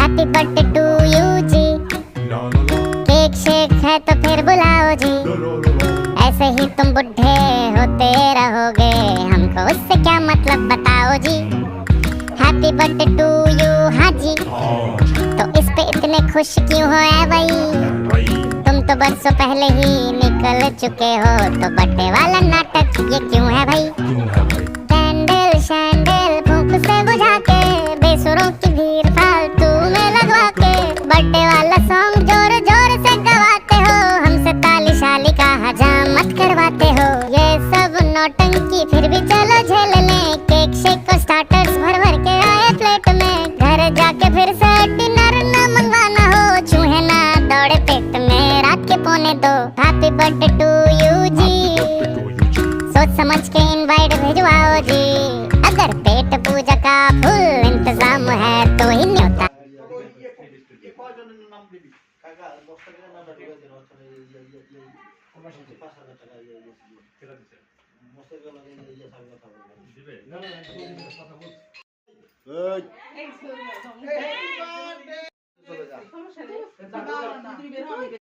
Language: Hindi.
हैप्पी बर्थडे टू यू जी, केक शेक है तो फिर बुलाओ जी। ऐसे ही तुम बुढ़े होते रहोगे, हमको उससे क्या मतलब बताओ जी। हैप्पी बर्थडे टू यू हाँ जी, तो इस पे इतने खुश क्यों हो ऐ भाई? तुम तो बरसों पहले ही निकल चुके हो, तो बर्थडे वाला नाटक ये क्यों है भाई? कैंडल शैंडल फूंक से बुझा के, बेसुरों की भीड़ फालतू में लगवा के, बर्थडे वाला सॉन्ग जोर जोर से गवाते हो, हमसे ताली शाली का हजामत करवाते हो। ये सब नौटंकी फिर भी चलो झेल लें, केक शेक और स्टार्टर्स भर भर के आए प्लेट में, घर जाके फिर से डिनर न मंगवाना हो, चूहे ना दौड़े पेट में रात के 1:45। हैप्पी बर्थडे टू यू जी, सोच समझ के इनवाइट भिजवाओ जी, अगर पेट पूजा का फुल इंतजाम है तो ही न्योता।